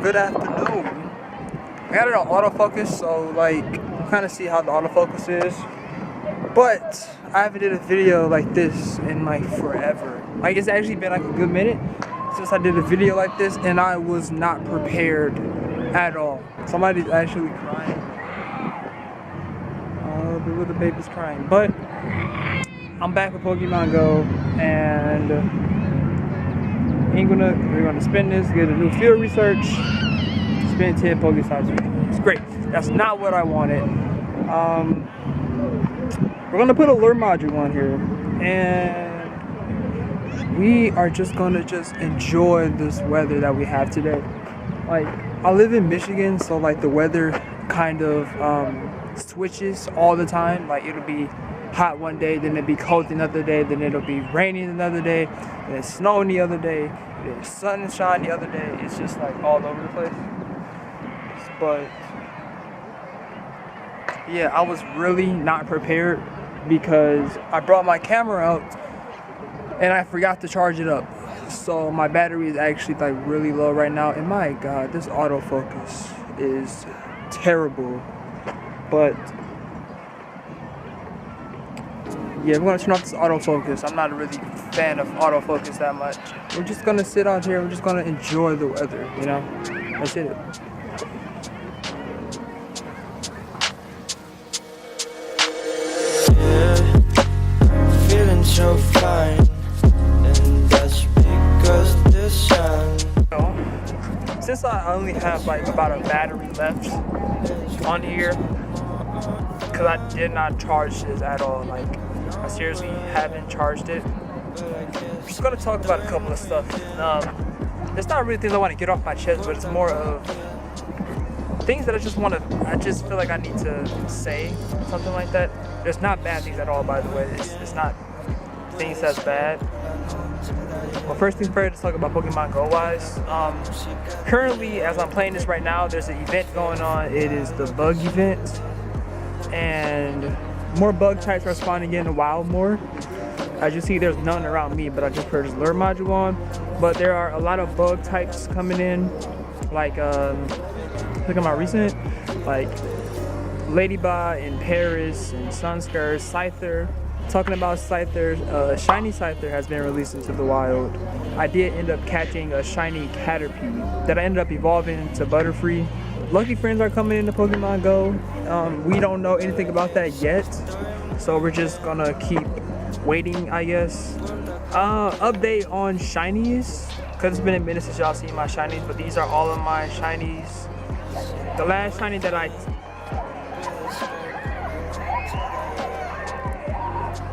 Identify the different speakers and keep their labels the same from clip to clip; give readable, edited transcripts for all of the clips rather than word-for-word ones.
Speaker 1: good afternoon. I got it on autofocus, so like kind of see how the autofocus is. But I haven't did a video like this in like forever. Like it's actually been like a good minute since I did a video like this, and I was not prepared at all. Somebody's actually crying. Oh, the little baby's crying. But I'm back with Pokemon Go, and we're gonna spin this, get a new field research, spin 10 Pokestops. It's great. That's not what I wanted. We're gonna put a lure module on here, and we are just gonna enjoy this weather that we have today. Like, I live in Michigan, so like the weather kind of switches all the time. Like it'll be hot one day, then it'll be cold another day, then it'll be raining another day, then it's snowing the other day, then sunshine the other day. It's just like all over the place. But yeah, I was really not prepared because I brought my camera out and I forgot to charge it up. So my battery is actually like really low right now, and my god, this autofocus is terrible. But yeah, we're gonna turn off this autofocus. I'm not a really fan of autofocus that much. We're just gonna sit out here, we're just gonna enjoy the weather, you know? That's it.
Speaker 2: So fine, and that's because the sun.
Speaker 1: Since I only have like about a battery left on here, because I did not charge this at all, like I seriously haven't charged it. I'm just gonna talk about a couple of stuff. It's not really things I want to get off my chest, but it's more of things that I just feel like I need to say, something like that. There's not bad things at all, by the way. It's not things that's bad. Well, first things first, let's talk about Pokemon Go wise. Currently, as I'm playing this right now, there's an event going on. It is the bug event, and more bug types are spawning in the wild more. As you see, there's none around me, but I just purchased lure module on. But there are a lot of bug types coming in, like look at my recent, like Ladybug in Paris and Sunskirt, Scyther. Talking about Scythers, shiny Scyther has been released into the wild. I did end up catching a shiny Caterpie that I ended up evolving into Butterfree. Lucky Friends are coming into Pokemon Go. We don't know anything about that yet, so we're just gonna keep waiting, I guess. Update on shinies, because it's been a minute since y'all seen my shinies, but these are all of my shinies. The last shiny that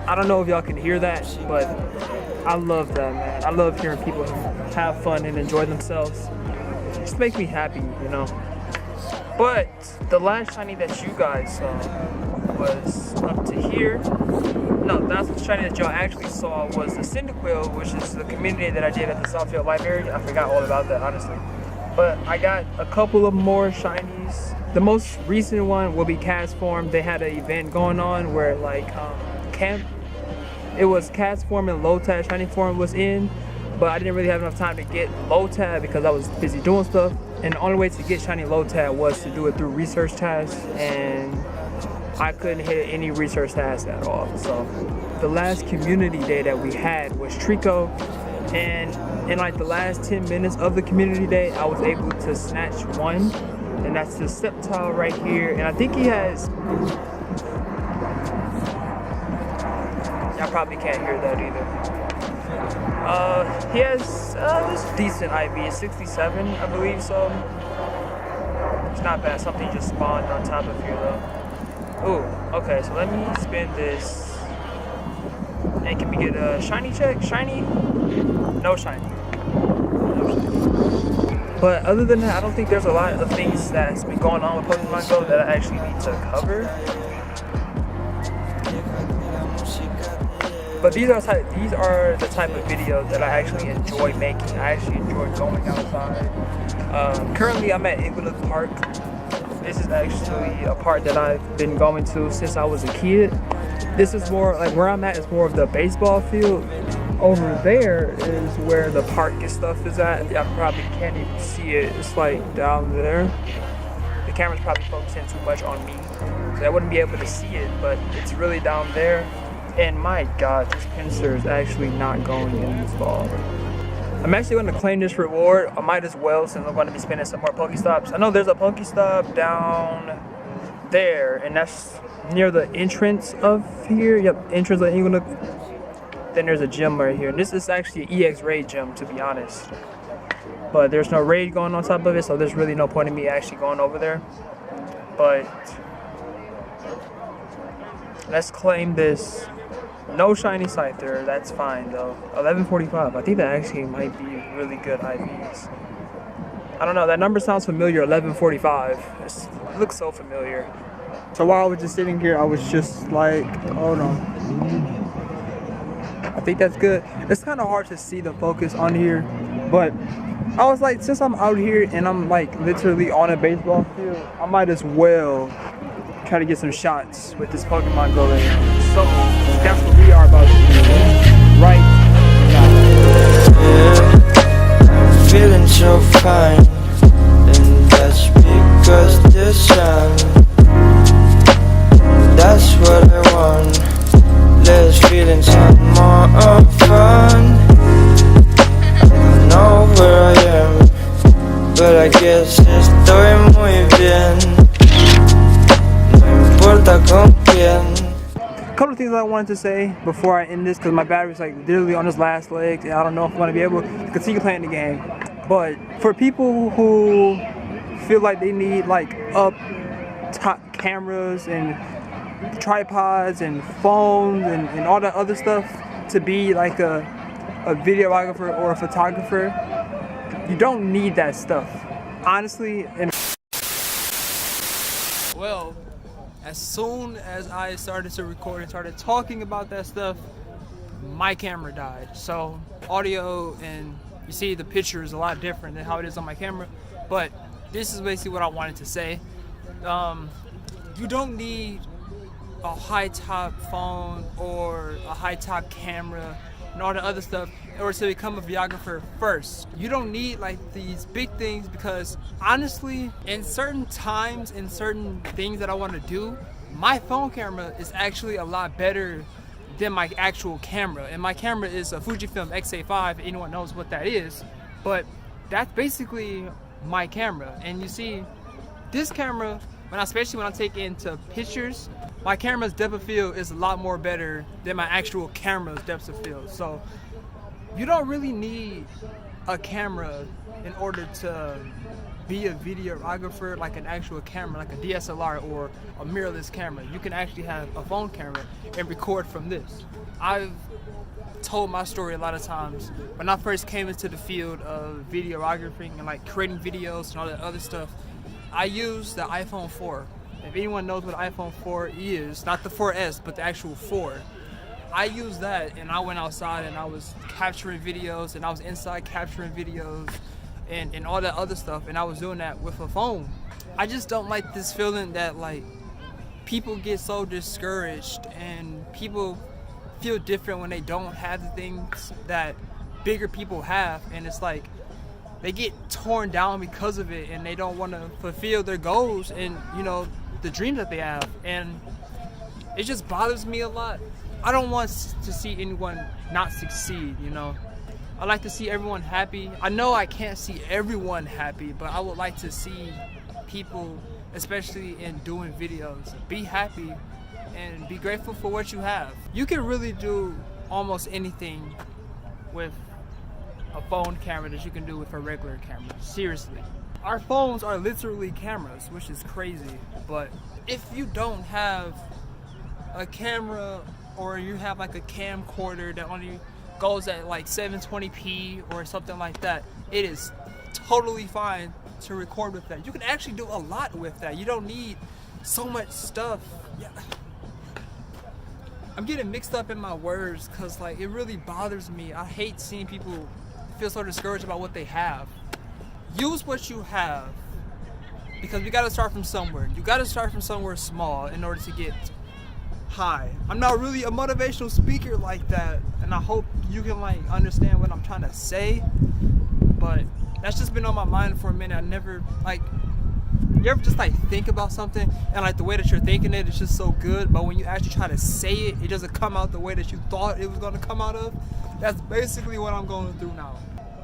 Speaker 1: I don't know if y'all can hear that, but I love that, man. I love hearing people have fun and enjoy themselves. It just makes me happy, you know. But the last shiny that you guys saw was up to here. No, that's the shiny that y'all actually saw was the Cyndaquil, which is the community that I did at the Southfield Library. I forgot all about that, honestly. But I got a couple of more shinies. The most recent one will be Cast Form. They had an event going on where like it was Cast Form and Lotad shiny form was in, but I didn't really have enough time to get Lotad because I was busy doing stuff, and the only way to get shiny Lotad was to do it through research tasks, and I couldn't hit any research tasks at all. So the last community day that we had was Trico, and in like the last 10 minutes of the community day, I was able to snatch one, and that's the Sceptile right here, and I think he has, I probably can't hear that either. He has this decent IV, 67, I believe, so it's not bad. Something just spawned on top of here though. Ooh, okay, so let me spin this. And can we get a shiny check? Shiny? No shiny. No shiny. But other than that, I don't think there's a lot of things that's been going on with Pokemon Go that I actually need to cover. But these are the type of videos that I actually enjoy making. I actually enjoy going outside. Currently, I'm at Inglewood Park. This is actually a park that I've been going to since I was a kid. This is more like where I'm at is more of the baseball field. over there is where the park and stuff is at. I probably can't even see it. It's like down there. The camera's probably focusing too much on me, so I wouldn't be able to see it, but it's really down there. And my God, this pincer is actually not going in this ball. I'm actually going to claim this reward. I might as well, since I'm going to be spinning some more Pokestops. I know there's a Pokestop down there, and that's near the entrance of here. Yep, entrance of England. Then there's a gym right here. And this is actually an EX raid gym, to be honest. But there's no raid going on top of it, so there's really no point in me actually going over there. But let's claim this. No shiny Scyther, that's fine though. 1145, I think that actually might be really good IVs. I don't know, that number sounds familiar, 1145. It looks so familiar. So while I was just sitting here, I was just like, hold on. I think that's good. It's kind of hard to see the focus on here, but I was like, since I'm out here and I'm like literally on a baseball field, I might as well try to get some shots with this Pokemon Go later. So that's what we are about to do right now.
Speaker 2: Yeah, I'm feeling so fine, and that's because the sun. That's what I want. Let's feel some more fun. I don't know where I am, but I guess estoy muy bien. No importa con quién.
Speaker 1: Couple of things I wanted to say before I end this, because my battery's like literally on this last leg, and I don't know if I'm gonna be able to continue playing the game. But for people who feel like they need like up top cameras and tripods and phones and all that other stuff to be like a videographer or a photographer, you don't need that stuff, honestly. And well, as soon as I started to record and started talking about that stuff, my camera died. So audio, and you see the picture is a lot different than how it is on my camera, but this is basically what I wanted to say. You don't need a high top phone or a high top camera and all the other stuff in order to become a videographer first. You don't need like these big things, because honestly, in certain times, in certain things that I want to do, my phone camera is actually a lot better than my actual camera. And my camera is a Fujifilm X-A5, if anyone knows what that is. But that's basically my camera. And you see, this camera, especially when I take into pictures, my camera's depth of field is a lot more better than my actual camera's depth of field. So you don't really need a camera in order to be a videographer, like an actual camera, like a DSLR or a mirrorless camera. You can actually have a phone camera and record from this. I've told my story a lot of times. When I first came into the field of videography and like creating videos and all that other stuff, I used the iPhone 4. If anyone knows what iPhone 4 is, not the 4S, but the actual 4, I used that and I went outside and I was capturing videos, and I was inside capturing videos and all that other stuff, and I was doing that with a phone. I just don't like this feeling that like people get so discouraged and people feel different when they don't have the things that bigger people have, and it's like they get torn down because of it, and they don't want to fulfill their goals and, you know, the dreams that they have. And it just bothers me a lot. I don't want to see anyone not succeed, you know. I like to see everyone happy. I know I can't see everyone happy, but I would like to see people, especially in doing videos, be happy and be grateful for what you have. You can really do almost anything with a phone camera that you can do with a regular camera. Seriously. Our phones are literally cameras, which is crazy. But if you don't have a camera, or you have like a camcorder that only goes at like 720p or something like that, it is totally fine to record with that. You can actually do a lot with that. You don't need so much stuff. Yeah. I'm getting mixed up in my words because like it really bothers me. I hate seeing people feel so discouraged about what they have. Use what you have, because we got to start from somewhere. You got to start from somewhere small in order to get
Speaker 3: hi. I'm not really a motivational speaker like that, and I hope you can like understand what I'm trying to say, but that's just been on my mind for a minute. I never like, you ever just like think about something and like the way that you're thinking it is just so good, but when you actually try to say it, it doesn't come out the way that you thought it was going to come out of. That's basically what I'm going through now.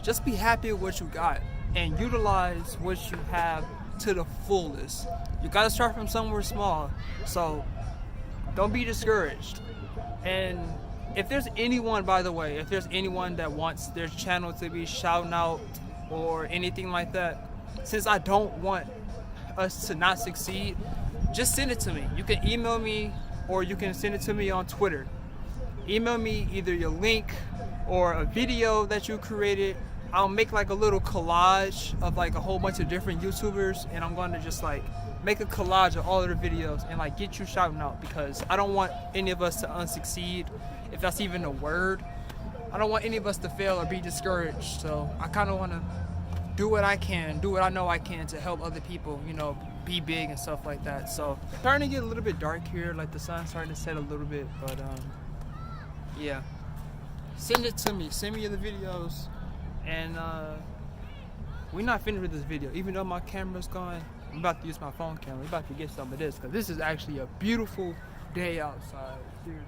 Speaker 3: Just be happy with what you got and utilize what you have to the fullest. You got to start from somewhere small, so don't be discouraged. And if there's anyone, by the way, if there's anyone that wants their channel to be shouting out or anything like that, since I don't want us to not succeed, just send it to me. You can email me or you can send it to me on Twitter. Email me either your link or a video that you created. I'll make like a little collage of like a whole bunch of different YouTubers, and I'm going to just like make a collage of all of their videos and like get you shouting out, because I don't want any of us to unsucceed, if that's even a word. I don't want any of us to fail or be discouraged. So I kind of want to do what I can, do what I know I can to help other people, you know, be big and stuff like that. So starting to get a little bit dark here, like the sun's starting to set a little bit, but yeah. Send it to me, send me the videos, and we're not finished with this video. Even though my camera's gone, I'm about to use my phone camera. We're about to get some of this, because this is actually a beautiful day outside, seriously.